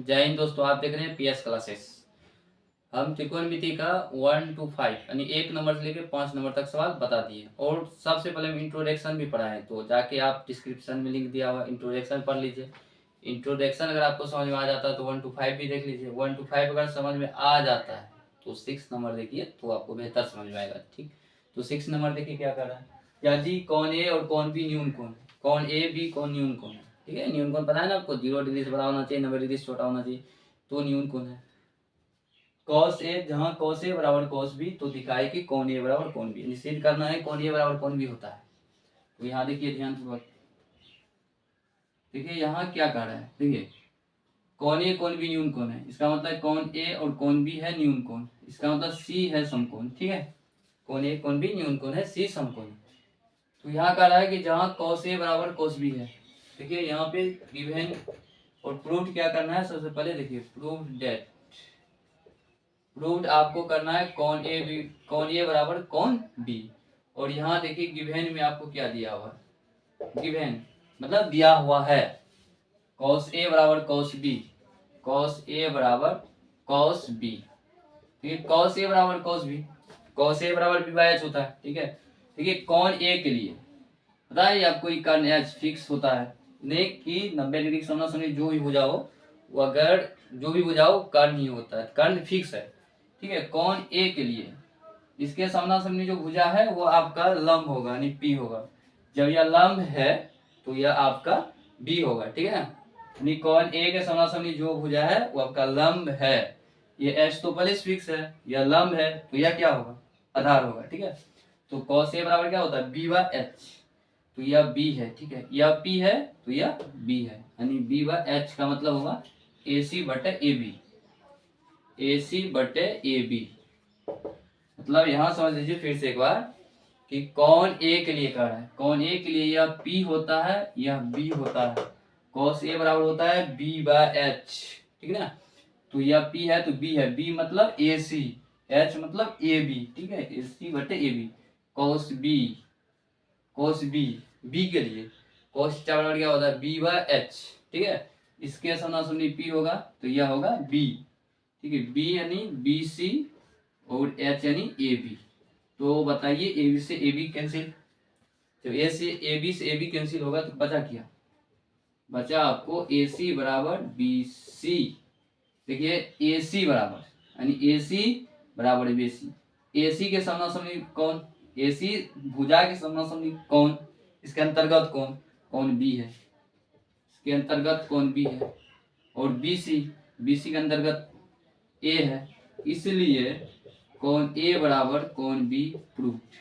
जय हिंद दोस्तों, आप देख रहे हैं पीएस क्लासेस। हम त्रिकोणमिति का 1 to 5 यानी 1 नंबर से लेकर 5 नंबर तक सवाल बता दिए और सबसे पहले हम इंट्रोडक्शन भी पढ़ाए। तो जाके आप डिस्क्रिप्शन में लिंक दिया हुआ इंट्रोडक्शन पढ़ लीजिए। इंट्रोडक्शन अगर आपको समझ में आ जाता है तो 1 to 5 भी देख लीजिए। 1 to 5 अगर समझ में आ जाता है तो 6 नंबर देखिए तो आपको बेहतर समझ में आएगा। ठीक, तो 6 नंबर देखिए क्या कर रहा है। यदि कौन ए और कौन बी न्यून कौन है, कौन ए बी कौन न्यून कौन है। ठीक है, न्यून कौन पता है ना आपको, 0 डिग्री से बड़ा होना चाहिए, 90 डिग्री से छोटा होना चाहिए। तो न्यून कौन है कॉस ए, जहां कॉस ए बराबर कॉस बी तो दिखाए कि कौन ए बराबर कौन बी। निश्चित करना है कौन ए बराबर कौन बी होता है। तो यहाँ देखिए ध्यान पूर्वक, देखिए यहाँ क्या कह रहा है। देखिए कौन ए कौन बी न्यून कौन है, इसका मतलब कौन ए और कौन बी है न्यून कौन, इसका मतलब सी है समकोण। ठीक है, कौन ए कौन बी न्यून कौन है, सी समकोण। तो यहाँ कह रहा है कि जहाँ कॉस ए बराबर कॉस बी है। देखिए यहाँ पे गिवन और प्रूव्ड क्या करना है। सबसे पहले देखिए प्रूव्ड डेट, प्रूव्ड आपको करना है कौन ए बराबर कौन बी। और यहाँ देखिए गिवन में आपको क्या दिया हुआ है, गिवन मतलब दिया हुआ है कॉस ए बराबर कॉस बी, कॉस ए बराबर कॉस बी। ठीक है, कॉस ए बराबर कॉस बी, कॉस ए बराबर बी बाय एच होता है। ठीक है, देखिए कौन ए के लिए पता है आपको कर्ण एच फिक्स होता है, नहीं कि 90 डिग्री सामना सामनी जो भी बुझाओ वो अगर जो भी बुझाओ कर्ण ही होता है, कर्ण फिक्स है। ठीक है, कौन ए के लिए इसके सामना सामनी जो भुजा है वो आपका लंब होगा यानी पी होगा। जब यह लंब है तो यह आपका बी होगा। ठीक है, यानी कौन ए के सामना सामनी जो भुजा है वो आपका लंब है। ये एच तो पहले फिक्स है, यह लंब है तो यह क्या होगा, आधार होगा। ठीक है, तो कॉस ए बराबर क्या होता है, बी बाय एच। तो यह बी है। ठीक है, यह पी है तो यह बी है, यानी बी बाय एच का मतलब होगा ए सी बटे ए बी, ए सी बटे ए बी। मतलब यहां समझ लीजिए फिर से एक बार कि कौन ए के लिए कर रहा है, कौन ए के लिए यह पी होता है यह बी होता है। कॉस ए बराबर होता है बी बाय एच। ठीक है ना, तो यह पी है तो बी है, बी मतलब ए सी, एच मतलब ए बी। ठीक है, ए सी बटे A B, cos B, cos B, B के लिए कॉस क्या बराबर क्या होता है बी बाय एच। ठीक है, इसके सामने पी होगा तो यह होगा बी। ठीक है, बी यानी बी सी और एच यानी ए बी। तो बताइए ए बी से ए बी कैंसिल, जब ए बी कैंसिल होगा तो बचा क्या, बचा आपको ए सी बराबर बी सी। देखिए ए सी बराबर यानी ए सी बराबर बी सी, ए सी के सामना सामनी कौन, ए सी भुजा के सामना सामनी कौन, इसके अंतर्गत कौन, कौन बी है, इसके अंतर्गत कौन बी है। और बी सी के अंतर्गत ए है, इसलिए कौन ए बराबर कौन बी प्रूव्ड।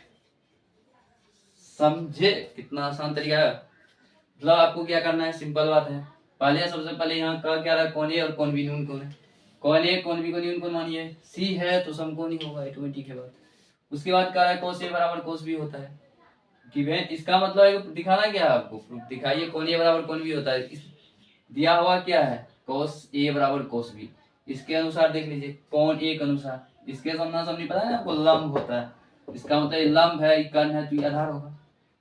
समझे कितना आसान तरीका है। मतलब आपको क्या करना है, सिंपल बात है। पहले सबसे पहले यहाँ का क्या रहा, कौन ए और कौन बी न्यून कौन है, कौन ए कौन बी को न्यून कौन मानिए, सी है तो समकोण ही होगा, ऑटोमेटिक है बात। उसके बाद क्या रहा है, कोस ए बराबर कोस बी होता है। गिवन इसका मतलब है दिखाना क्या है आपको, प्रूफ दिखाइए कौन ए बराबर कौन बी होता है। दिया हुआ क्या है कोस ए बराबर कोस बी, इसके अनुसार देख लीजिए कौन ए के अनुसार, इसके सामना सामने पता है आपको लंब होता है, इसका मतलब लंब है कर्ण है तो ये आधार होगा,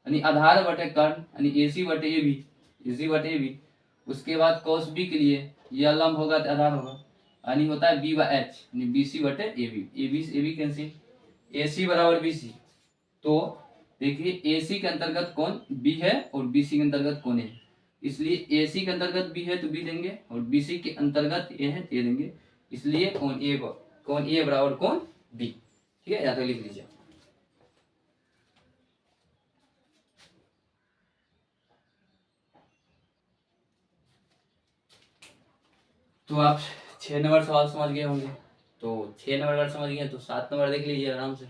यानी आधार बटे कर्ण यानी ए सी बटे ए बी, ए सी बटे ए बी। उसके बाद cos b के लिए यह लंब होगा तो आधार होगा, यानी होता है b बाय एच यानी बी सी बटे A B, A B cancel, A C बराबर बी सी। तो देखिए ए सी के अंतर्गत कौन b है और बी सी के अंतर्गत कौन है, इसलिए ए सी के अंतर्गत b है तो b देंगे और बी सी के अंतर्गत a है तो a देंगे, इसलिए कौन ए बराबर कौन b। ठीक है, या तो लिख लीजिए। तो आप 6 नंबर सवाल समझ गए होंगे। तो 6 नंबर अगर समझ गए तो 7 नंबर देख लीजिए आराम से।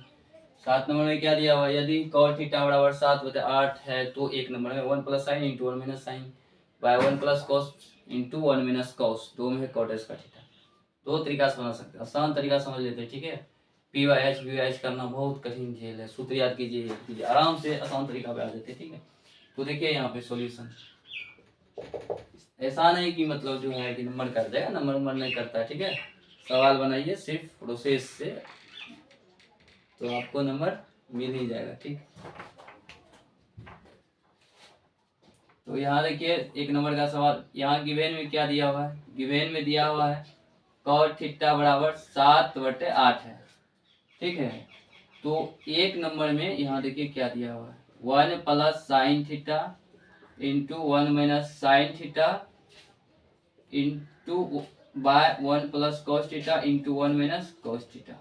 7 नंबर में क्या दिया हुआ है, यदि cos थीटा बराबर 7/8 है तो 1 नंबर में 1 plus sine into 1 minus sine by 1 plus cos into 1 minus cos, दो में है cot का थीटा। दो तरीका से समझ सकते हैं, आसान तरीका समझ लेते हैं। ठीक है, P by H B H करना बहुत कठिन झेल है, सूत्र याद कीजिए आराम से आसान तरीका पे आ जाते हैं। ठीक है, तो देखिए यहाँ पे सॉल्यूशन ऐसा नहीं कि मतलब जो है कि नंबर कर देगा, नंबर नहीं करता है। ठीक है, सवाल बनाइए सिर्फ प्रोसेस से तो आपको नंबर मिल ही जाएगा। ठीक, तो यहाँ देखिए 1 नंबर का सवाल, यहाँ गिवेन में क्या दिया हुआ है, गिवेन में दिया हुआ है cot थीटा बराबर 7/8 है, ठीक है। तो 1 नंबर में यहाँ देखिए क्या दिया हुआ है, 1 plus sine theta into 1 minus sine theta into by 1 plus cos theta into 1 minus cos theta.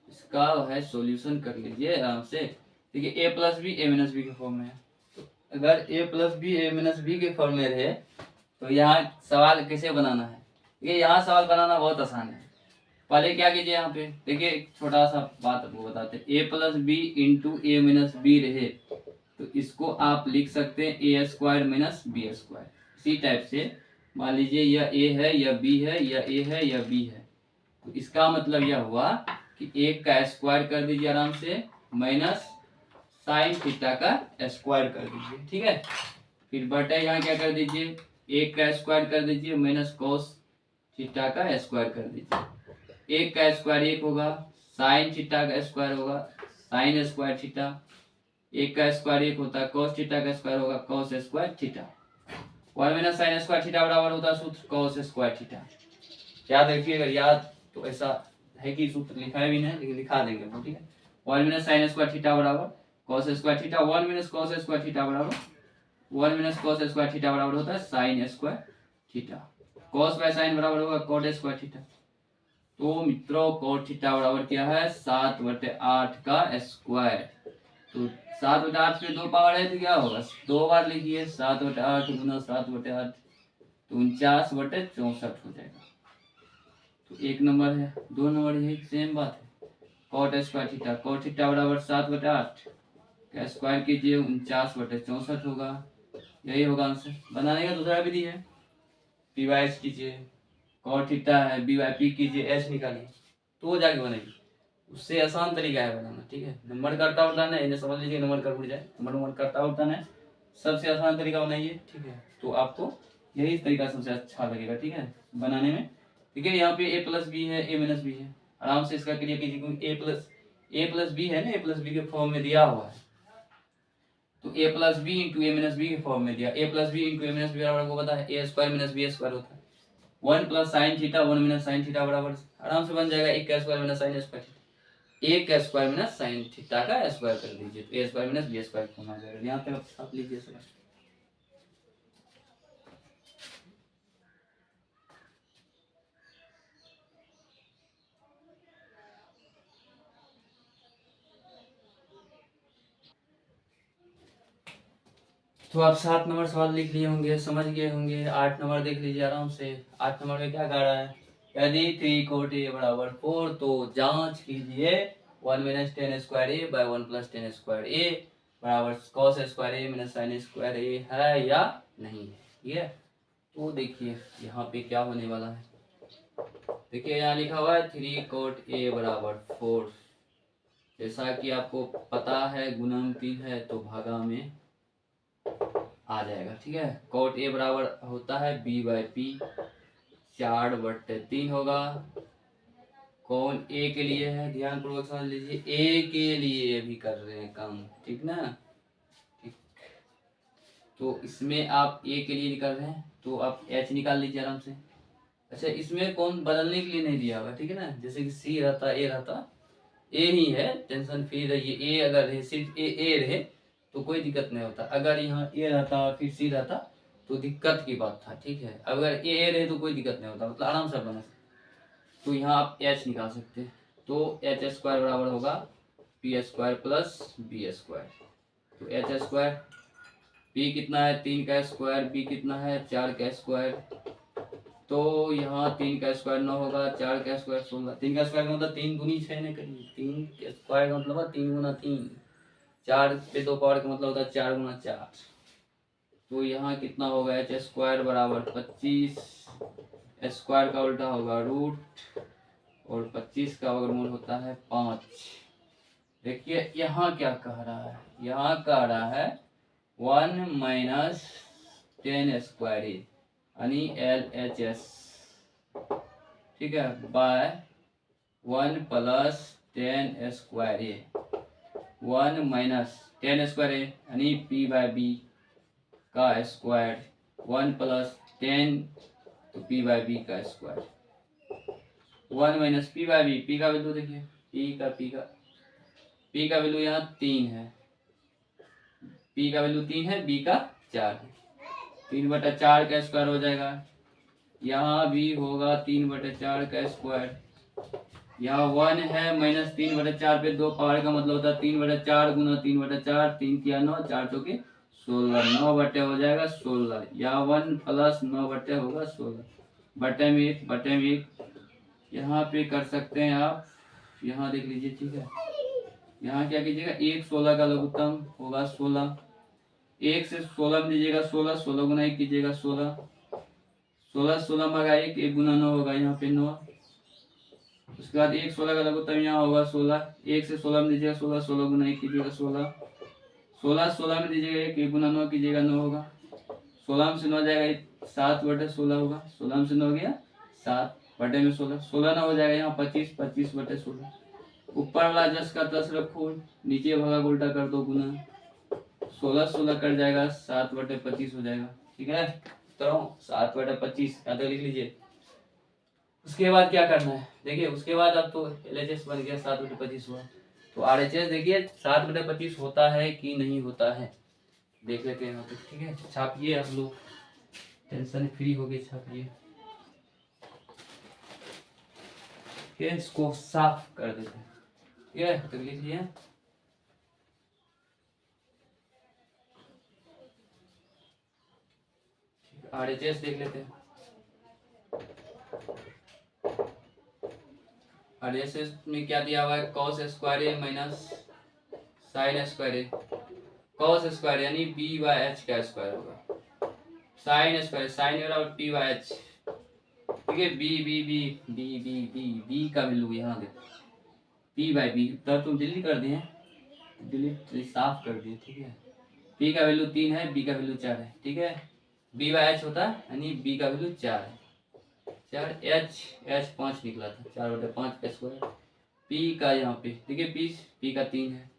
इसका है सॉल्यूशन कर लीजिए आराम से। देखिए A plus B A minus B के फॉर्म में है, तो अगर A plus B A minus B के फॉर्म में रहे तो यहाँ सवाल कैसे बनाना है। देखिए यहाँ सवाल बनाना बहुत आसान है। पहले क्या कीजिए, यहाँ पे देखिए एक छोटा सा बात आपको बताते हैं, ए प्लस बी इंटू ए माइनस बी रहे तो इसको आप लिख सकते हैं ए स्क्वायर माइनस बी स्क्वायर। इसी टाइप से मान लीजिए यह ए है, यह बी है, यह ए है, यह बी है, तो इसका मतलब यह हुआ कि एक का स्क्वायर कर दीजिए आराम से, माइनस साइन थीटा का स्क्वायर कर दीजिए, ठीक है। फिर बटे यहाँ क्या कर दीजिए, एक का स्क्वायर कर दीजिए माइनस कॉस थीटा का स्क्वायर कर दीजिए। एक का स्क्वायर एक होगा, साइन थीटा का स्क्वायर होगा साइन स्क्वायर थीटा, एक का स्क्वायर एक होता है, कॉस थीटा का स्क्वायर होगा cos square theta. 1 minus sine square theta बराबर होता है सूत्र कॉस स्क्वायर थीटा। याद रखिए, अगर याद तो ऐसा है कि सूत्र लिखा है भी नहीं लेकिन लिखा देंगे, ठीक है। 1 माइनस साइन स्क्वायर थीटा बराबर cos square theta, 1 minus cos square theta बराबर 1 माइनस कॉस स्क्वायर थीटा बराबर होता है sine square theta. Cos by sine बराबर होगा कॉट स्क्वायर थीटा। तो मित्रों कॉट थीटा बराबर क्या है, 7/8 का स्क्वायर। तो 7/8 पे 2 पावर है तो क्या होगा, 2 बार लिखिए, 7/8 गुना 7/8 तो 49/64 हो जाएगा। तो 1 नंबर है, 2 नंबर है, सेम बात है। Cot square theta, cot theta बराबर 7/8 का स्क्वायर कीजिए 49/64 होगा। यही होगा आंसर। बनाने का दूसरा विधि है, पी वाई एच कीजिए, कॉट थीटा है बी वाई पी कीजिए, एच निकालिए तो वो जाके बनेगी। उससे आसान तरीका है बनाना, ठीक है। नंबर करता उठाना है, इन्हें समझ लीजिए, नंबर कर उठ जाए, नंबर करता उठाना है, सबसे आसान तरीका बनाइए, ठीक है। तो आपको यही तरीका सबसे अच्छा लगेगा, ठीक है, बनाने में। ठीक है, यहाँ पे ए प्लस बी है, ए माइनस बी है, आराम से इसका क्लियर कीजिए क्योंकि ए प्लस बी है ना, ए प्लस बी के फॉर्म में दिया हुआ है। तो ए प्लस बी इंटू ए माइनस बी के फॉर्म में दिया, ए प्लस बी इंटू ए माइनस बी बराबर को पता है ए स्क्वायर माइनस बी स्क्वायर होता है। 1 plus sine theta 1 minus sine theta बराबर आराम से बन जाएगा एक का square minus sine square theta, एक का स्क्वायर माइनस साइन थीटा का स्क्वायर कर दीजिए तो A square minus B square form आ जाएगा। यहाँ पे आप लीजिए सर। तो आप 7 नंबर सवाल लिख लिए होंगे, समझ गए होंगे। 8 नंबर देख लीजिए आराम से। 8 नंबर में क्या कह रहा है, यदि 3 cot a बराबर 4 तो जांच कीजिए 1 माइनस टेन स्क्वायर ए बाय 1 प्लस टेन स्क्वायर ए बराबर कॉस स्क्वायर ए माइनस साइन स्क्वायर ए है या नहीं है, ठीक है। तो देखिए यहाँ पे क्या होने वाला है, देखिए यहाँ लिखा हुआ है 3 cot a बराबर 4। जैसा कि आपको पता है गुणनफल है तो भागा में आ जाएगा, ठीक है। कॉट ए बराबर होता है बी बाई पी, 4/3 होगा। कौन ए के लिए है, ध्यान पूर्वक समझ लीजिए, ए के लिए भी कर रहे हैं काम, ठीक ना, ठीक। तो इसमें आप ए के लिए निकाल रहे हैं तो आप एच निकाल लीजिए आराम से। अच्छा, इसमें कौन बदलने के लिए नहीं दिया हुआ, ठीक है ना, जैसे कि सी रहता ए रहता, ए ही है, टेंशन फ्री रहिए। ए अगर रहे, सिर्फ ए रहे तो कोई दिक्कत नहीं होता, अगर यहाँ ए रहता फिर सी रहता तो दिक्कत की बात था, ठीक है। अगर ए रहे तो कोई दिक्कत नहीं होता, मतलब आराम से बना सकते। तो यहाँ आप एच निकाल सकते हैं, तो एच स्क्वायर बराबर होगा P square plus B square. तो एच स्क्वायर, पी कितना है 3 का स्क्वायर, बी कितना है 4 का स्क्वायर, तो यहाँ 3 का स्क्वायर 9 होगा, 4 का स्क्वायर 16, 3 का स्क्वायर का मतलब 3 दूनी 6 नहीं करिए, 3 के स्क्वायर का मतलब 3 गुना 3, 4 पे 2 पावर का मतलब होता है 4 गुना 4। तो यहाँ कितना होगा एच स्क्वायर बराबर 25, स्क्वायर का उल्टा होगा रूट और 25 का वर्गमूल होता है 5। देखिए यहाँ क्या कह रहा है, यहाँ कह रहा है 1 माइनस 10 स्क्वायर यानी LHS, ठीक है, by 1 plus 10 square A, 1 minus 10 square A यानी पी बाय बी का स्क्वायर 1 प्लस 10 तो पी बाई बी का square 1 minus P by B. P का वैल्यू देखिए, पी का वैल्यू यहाँ 3 है, पी का वैल्यू 3 है, बी का 4 है। 3/4 का स्क्वायर हो जाएगा, यहाँ भी होगा 3/4 का स्क्वायर। यहाँ 1 है माइनस 3/4 पे 2 पावर का मतलब होता है 3/4 गुना 3/4, 3 किया 9, 4 चौके 16, 9 बटे हो जाएगा 16। यहाँ 1 प्लस 9 बटे होगा 16, बटे में 1 यहाँ पे कर सकते हैं आप, यहाँ देख लीजिए, ठीक है। यहाँ क्या कीजिएगा, 1 16 का लघुत्तम होगा 16, 1 से 16 में दीजिएगा 16, 16 गुना 1 कीजिएगा 16, 16 मगा 1 गुना 9 होगा यहाँ पे 9। उसके बाद 1 16 का लघुत्तम यहाँ होगा 16, 1 से 16 में दीजिएगा 16, 16 गुना 1 कीजिएगा 16, 16 में दीजिएगा 1 गुना 9 कीजिएगा 9 होगा, 16 में से 9 जाएगा 7/16 होगा, 16 में से 9 गया 7 बटे में 16, 16 ना हो जाएगा यहाँ 25, 25/16। ऊपर वाला 10 का 10 रखो, नीचे भागा उल्टा कर दो गुना, 16 कट जाएगा 7/25 हो जाएगा, ठीक है। तो 7/25 या तो लिख लीजिए। उसके बाद क्या करना है देखिए, उसके बाद अब तो LHS बन गया 7/25 हुआ, तो RHS देखिए 7/25 होता है कि नहीं होता है, देख लेते हैं यहाँ पे, ठीक है। छापिए आप लोग, टेंशन फ्री हो गए, छापिए, ठीक है। इसको साफ कर देते हैं, ठीक है। तो लिखिए RHS देख लेते हैं। RHS में क्या दिया हुआ है, cos स्क्वायर ए माइनस साइन स्क्वायर ए, cos स्क्वायर यानी b/h का स्क्वायर होगा, साइन स्क्वायर साइन बराबर p/h, ठीक है। बी का वैल्यू यहाँ देखो, p/b, तब तुम डिलीट कर दिए, डिलीट साफ कर दिए, ठीक है। p का वैल्यू 3 है, b का वैल्यू 4 है, ठीक है। b/h होता है यानी b का वैल्यू 4 है, 4, h 5 निकला था, 4/5 का स्क्वायर। p का यहाँ पे देखिए, p का 3 है,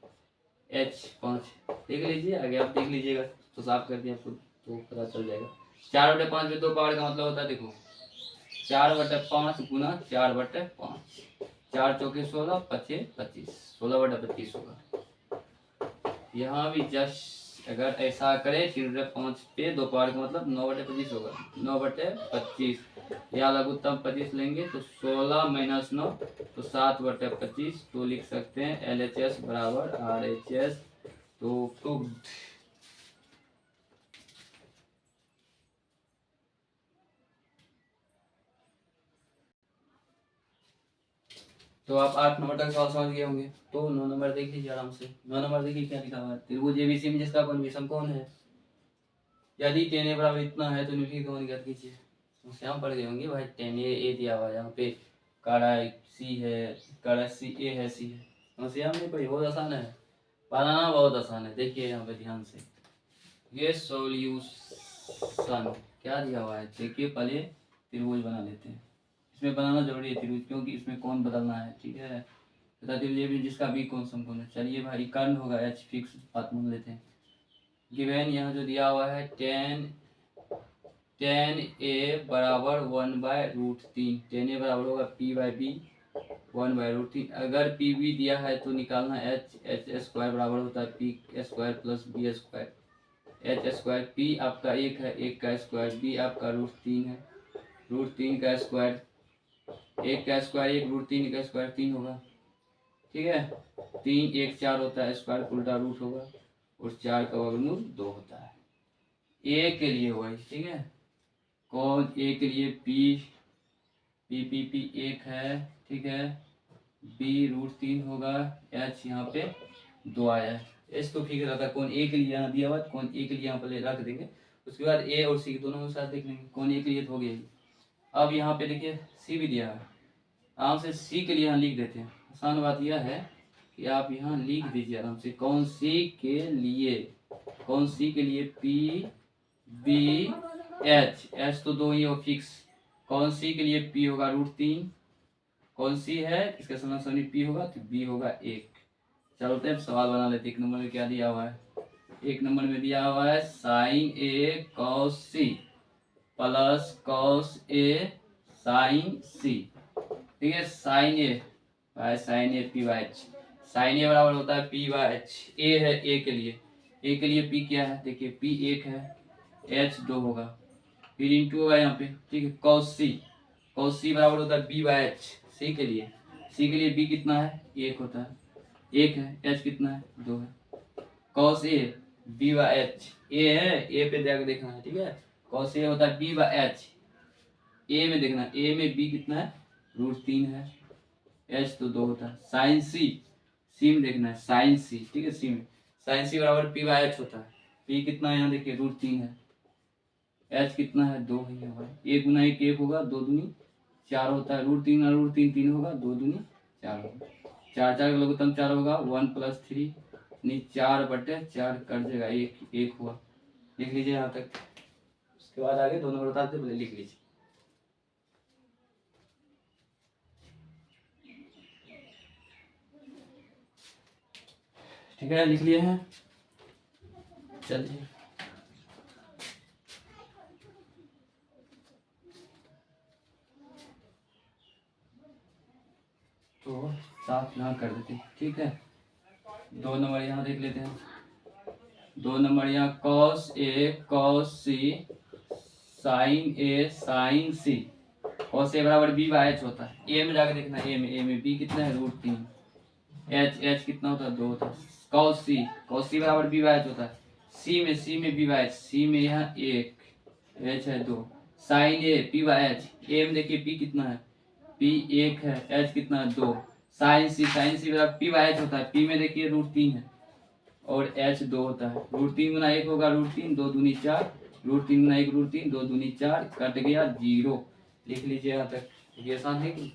h 5 देख लीजिए, आगे आप देख लीजिएगा, तो साफ कर दिया आपको तो पता चल जाएगा। 4/5 में 2 पावर का मतलब होता है, देखो 4/5 गुना 4/5, 4 चौके 16, 5 25, 16/25 होगा। यहाँ भी जस्ट अगर ऐसा करे 3/5 पे 2 पावर का मतलब 9/25 होगा, 9/25, यहाँ लघुत्तम 25 लेंगे तो 16 माइनस 9 तो 7/25, तो लिख सकते हैं LHS बराबर RHS, तो प्रूव्ड। तो आप 8 नंबर तक सवाल समझ गए होंगे, तो 9 नंबर देख लीजिए आराम से। 9 नंबर देखिए क्या लिखा हुआ है, त्रिभुज ABC में जिसका कोण विषम कोण है, यदि tan a बराबर इतना है तो निम्नलिखित कोण ज्ञात कीजिए। समस्या पढ़ गए होंगे भाई, tan a दिया हुआ है, यहाँ पे काड़ा C है, काड़ा C A है, C है, समस्या में पढ़ी, बहुत आसान है, बनाना बहुत आसान है। देखिए यहाँ पे ध्यान से, ये सॉल्यूशन क्या दिया हुआ है, देखिए पहले त्रिभुज बना लेते हैं, इसमें बनाना जरूरी है त्रिभुज, क्योंकि इसमें कौन बदलना है, ठीक है। बता दीजिए भी जिसका भी कौन समकोण है। चलिए भाई, कर्ण होगा H फिक्स बात मान लेते हैं। गिवन यहाँ जो दिया हुआ है tan a बराबर 1/√3, tan a बराबर होगा p/b 1/√3। अगर pb दिया है तो निकालना h स्क्वायर बराबर होता है p square plus b square, h square, p आपका 1 है, 1 का स्क्वायर, b आपका √3 है, √3 का स्क्वायर, 1 का स्क्वायर 1, √3 का स्क्वायर 3 होगा, ठीक है। 3 1 4 होता है, स्क्वायर उल्टा रूट होगा, और 4 का वर्गमूल 2 होता है। ए के लिए हुआ, ठीक है। कौन ए के लिए p 1 है, ठीक है, b √3 होगा, h यहाँ पे 2 आया है, h तो फिक्स रहता है। कौन ए के लिए यहाँ दिया हुआ, कौन ए के लिए यहाँ पर रख देंगे, उसके बाद ए और सी दोनों के साथ देख लेंगे, कौन ए के लिए तो हो गया। अब यहाँ पे देखिए सी भी दिया है, आराम से सी के लिए यहाँ लिख देते हैं। आसान बात यह है कि आप यहाँ लिख दीजिए आराम से, कौन सी के लिए, कौन सी के लिए p/b/h, तो 2 ही हो फिक्स, कौन सी के लिए p होगा √3, कौन सी है इसका समानांतर p होगा तो b होगा 1। चलो तो सवाल बना लेते, 1 नंबर में क्या दिया हुआ है, एक नंबर में दिया हुआ है sine A cos C plus cos A sine C. ठीक है, sine A by sine A P by H. Sine A बराबर होता है पी बाय एच। ए है, ए के लिए पी क्या है, देखिए पी 1 है, एच 2 होगा, फिर इंटू होगा यहाँ पे। ठीक है, कॉस सी बराबर होता है बी बाय एच। सी के लिए बी कितना है, 1 होता है, 1 है, एच कितना है, 2 है। Cos A B by H, A है, ए पे जाकर देखना है। ठीक है, कॉस ए होता है बी बाय एच, ए में देखना, ए में बी कितना है, √3 है, एच तो 2 होता है। साइन सी में देखना है, साइन सी। ठीक है, सी में साइन सी बराबर पी बाय एच होता है। पी कितना है यहाँ देखिए, √3 है, एच कितना है, 2 ही होगा। 1 गुना 1 1 होगा, 2 दूनी 4 होता है, √3 √3 3 होगा, 2 दूनी 4 होगा, 4 4 का लघुत्तम 4 होगा, 1 + 3 नहीं 4/4 कट जाएगा, 1 हुआ। लिख लीजिए यहाँ तक, उसके बाद आगे दोनों बताते बोले लिख लीजिए। ठीक है, लिख लिए हैं, चलिए तो साफ यहाँ कर देते हैं। ठीक है, 2 नंबर यहाँ देख लेते हैं। 2 नंबर यहाँ cos A cos C sign A sine C. Cos A बराबर बी बाय एच होता है। ए में जाकर देखना, ए में बी कितना है, √3, एच कितना होता है, 2 होता है। कॉस सी बराबर बी बाय एच होता है। सी में बी बाय एच, सी में यहाँ 1, एच है 2। Sine A P by H, A में देखिए पी कितना है, पी 1 है, एच कितना है, 2। साइन सी बराबर पी बाय एच होता है। पी में देखिए √3 है और एच 2 होता है। √3 गुना 1 होगा, √3 2 दूनी 4, √3 गुना 1 √3 2 दूनी 4, कट गया 0। लिख लीजिए यहाँ तक, ये आसान है कि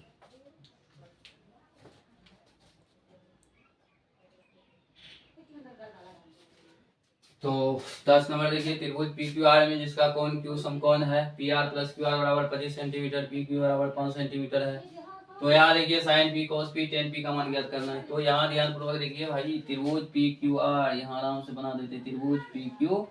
तो 10 नंबर देखिए, त्रिभुज पी क्यू आर में जिसका कोण क्यू समकोण है, P R plus Q R बराबर 25 सेंटीमीटर, पी क्यू बराबर 5 सेंटीमीटर है। तो यहाँ देखिए sine P cos P tan P का मान ज्ञात करना है। तो यहाँ ध्यान पूर्वक देखिए भाई, त्रिभुज पी क्यू आर यहाँ आराम से बना देते, त्रिभुज पी क्यू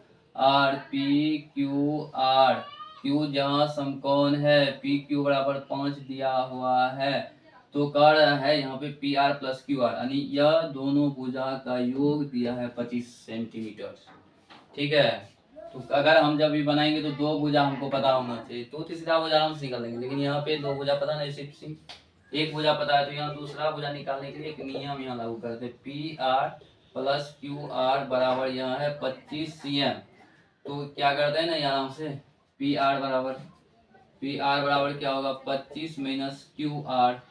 आर क्यू जहाँ समकोण है, पी क्यू बराबर 5 दिया हुआ है, तो कह रहा है यहाँ पे P R plus Q R, यानी यह दोनों भुजा का योग दिया है 25 सेंटीमीटर। ठीक है, तो अगर हम जब भी बनाएंगे तो 2 भुजा हमको पता होना चाहिए, तो तीसरा भुजा आराम से निकाल लेंगे। लेकिन यहाँ पे 2 भुजा पता नहीं, सिर्फ 1 भुजा पता है, तो यहाँ दूसरा भुजा निकालने के लिए एक नियम यहाँ लागू करते, P R plus Q R बराबर यहाँ है 25 cm। तो क्या करते हैं ना, आराम से पी आर बराबर क्या होगा, 25 - क्यू आर,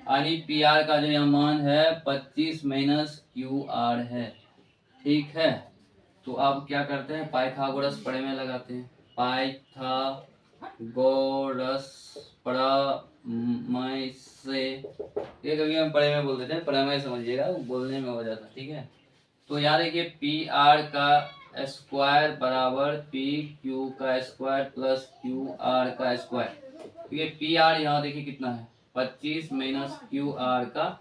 यानी पी आर का जो यहाँ मान है 25 - क्यू आर है। ठीक है, तो अब क्या करते हैं, पाइथागोरस प्रमेय लगाते हैं। पाइथागोरस प्रमेय से, ये कभी हम प्रमेय बोल देते हैं, प्रमेय समझिएगा, वो बोलने में हो जाता है। ठीक है, तो यार देखिए पी आर का स्क्वायर बराबर पी क्यू का स्क्वायर प्लस क्यू आर का स्क्वायर। ठीक है, पी आर यहाँ देखिए कितना है, 25 - क्यू आर का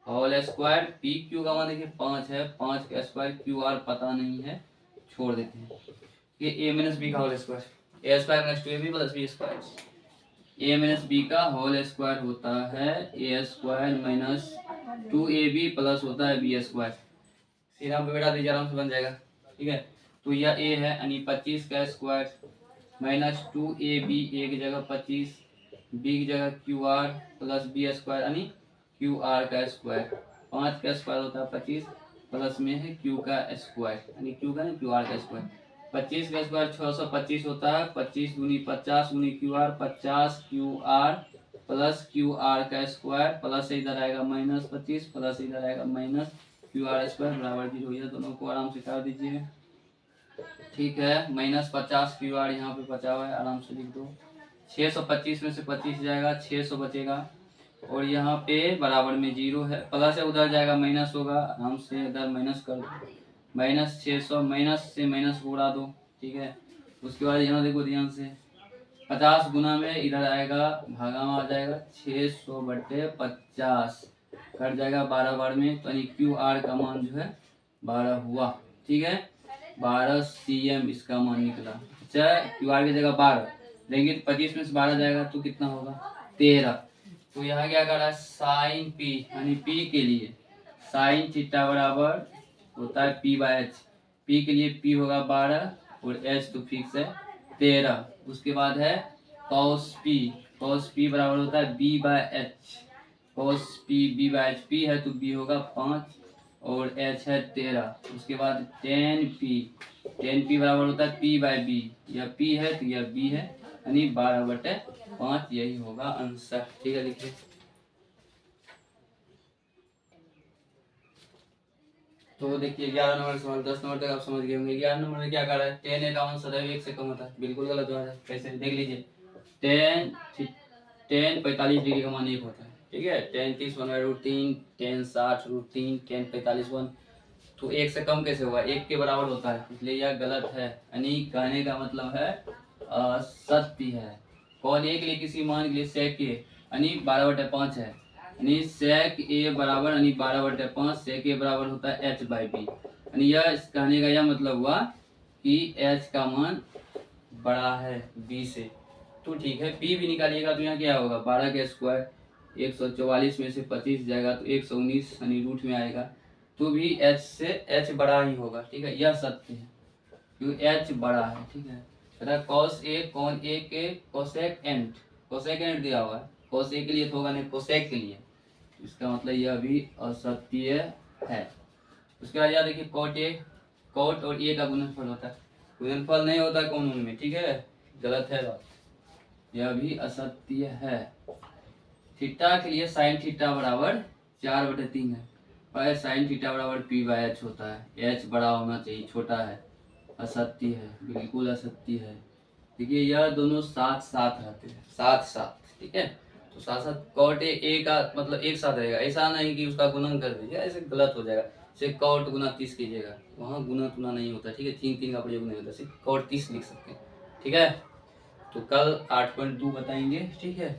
होल स्क्वायर। पी क्यू का मान देखिए 5 है, 5 का स्क्वायर, क्यू आर पता नहीं है, छोड़ देते हैं। ये a - b का whole square, a square - 2ab + b square, a - b का होल स्क्वायर होता है a स्क्वायर - 2ab प्लस होता है b स्क्वायर। सीधा पे बैठा दीजिए, आराम से बन जाएगा। ठीक है, तो यह a है, यानी 25 का स्क्वायर - 2ab, एक जगह 25, b की जगह Q R plus b square, यानी क्यू आर का स्क्वायर। 5 का स्क्वायर होता है 25, प्लस में है क्यू का स्क्वायर, यानी क्यू का नहीं क्यू आर का स्क्वायर। 25 का स्क्वायर 625 होता है, 25 दूनी 50 दूनी Q R, 50 Q R plus Q R का स्क्वायर, प्लस इधर आएगा -25, प्लस इधर आएगा माइनस क्यू आर स्क्वायर बराबर 0 हो गया। दोनों को आराम से काट दीजिए। ठीक है, -50 क्यू आर यहाँ पे बचा हुआ है, आराम से लिख दो। 625 में से 25 जाएगा, 600 बचेगा, और यहाँ पे बराबर में 0 है, प्लस है उधर जाएगा माइनस होगा, आराम से इधर माइनस कर दो, -600 माइनस से माइनस उड़ा दो। ठीक है, उसके बाद यहाँ देखो ध्यान से, 50 गुना में इधर आएगा, भागा में आ जाएगा, 600/50 कट जाएगा 12 बार में, तो यानी क्यू आर का मान जो है 12 हुआ। ठीक है, 12 cm इसका मान निकला। अच्छा QR की जगह 12 लेंगे तो 25 में से 12 जाएगा तो कितना होगा 13। तो यहाँ क्या कर रहा है साइन P यानी P के लिए साइन थीटा बराबर होता है P/H। P के लिए P होगा 12 और H तो फिक्स है 13। उसके बाद है cos P बराबर होता है B/H। cos P B/H P है तो B होगा 5 और H है 13। उसके बाद tan P बराबर होता है P/B। यह P है तो यह B है यानी 12/5 यही होगा आंसर। ठीक है लिखिए। तो देखिए 11 नंबर सवाल 10 नंबर तक आप समझ गए होंगे। 11 नंबर में क्या कर रहा है tan का मान सदैव 1 से कम होता है। बिल्कुल गलत बात है। कैसे देख लीजिए tan 45 डिग्री का मान 1 होता है। ठीक है tan 30 1/√3 tan 60√3 tan 45 1 तो 1 से कम कैसे होगा 1 के बराबर होता है इसलिए यह गलत है। यानी कहने का मतलब है असत्य है। कौन ए के लिए किसी मान के लिए sec a यानी 12/5 है यानी sec a बराबर यानी 12/5 sec a बराबर होता है h/b। यानी यह कहने का यह मतलब हुआ कि h का मान बड़ा है b से। तो ठीक है p भी निकालिएगा तो यहाँ क्या होगा 12 का स्क्वायर 144 में से 25 जाएगा तो 119 यानी रूट में आएगा तो भी h से h बड़ा ही होगा। ठीक है यह सत्य है क्योंकि h बड़ा है। ठीक है cos a कौन a के कोसेक एंड दिया हुआ है cos a के लिए तो होगा नहीं कोसेक के लिए इसका मतलब यह भी असत्य है। उसके बाद याद देखिए कॉट और a का गुणनफल होता है। गुणनफल नहीं होता कौन उनमें। ठीक है गलत है बात यह भी असत्य है। थीटा के लिए साइन थीटा बराबर 4/3 है और साइन थीटा बराबर P/H होता है। h बड़ा होना चाहिए छोटा है असत्य है बिल्कुल असत्य है। देखिए यह दोनों साथ साथ रहते हैं साथ। ठीक है तो साथ साथ कॉट ए का मतलब एक साथ रहेगा। ऐसा नहीं कि उसका गुणन कर दीजिए ऐसे गलत हो जाएगा। सिर्फ कॉट गुना 30 कीजिएगा वहाँ गुना तुना नहीं होता। ठीक है 3 का प्रयोग नहीं होता सिर्फ कॉट 30 लिख सकते हैं। ठीक है तो कल 8.2 बताएंगे। ठीक है।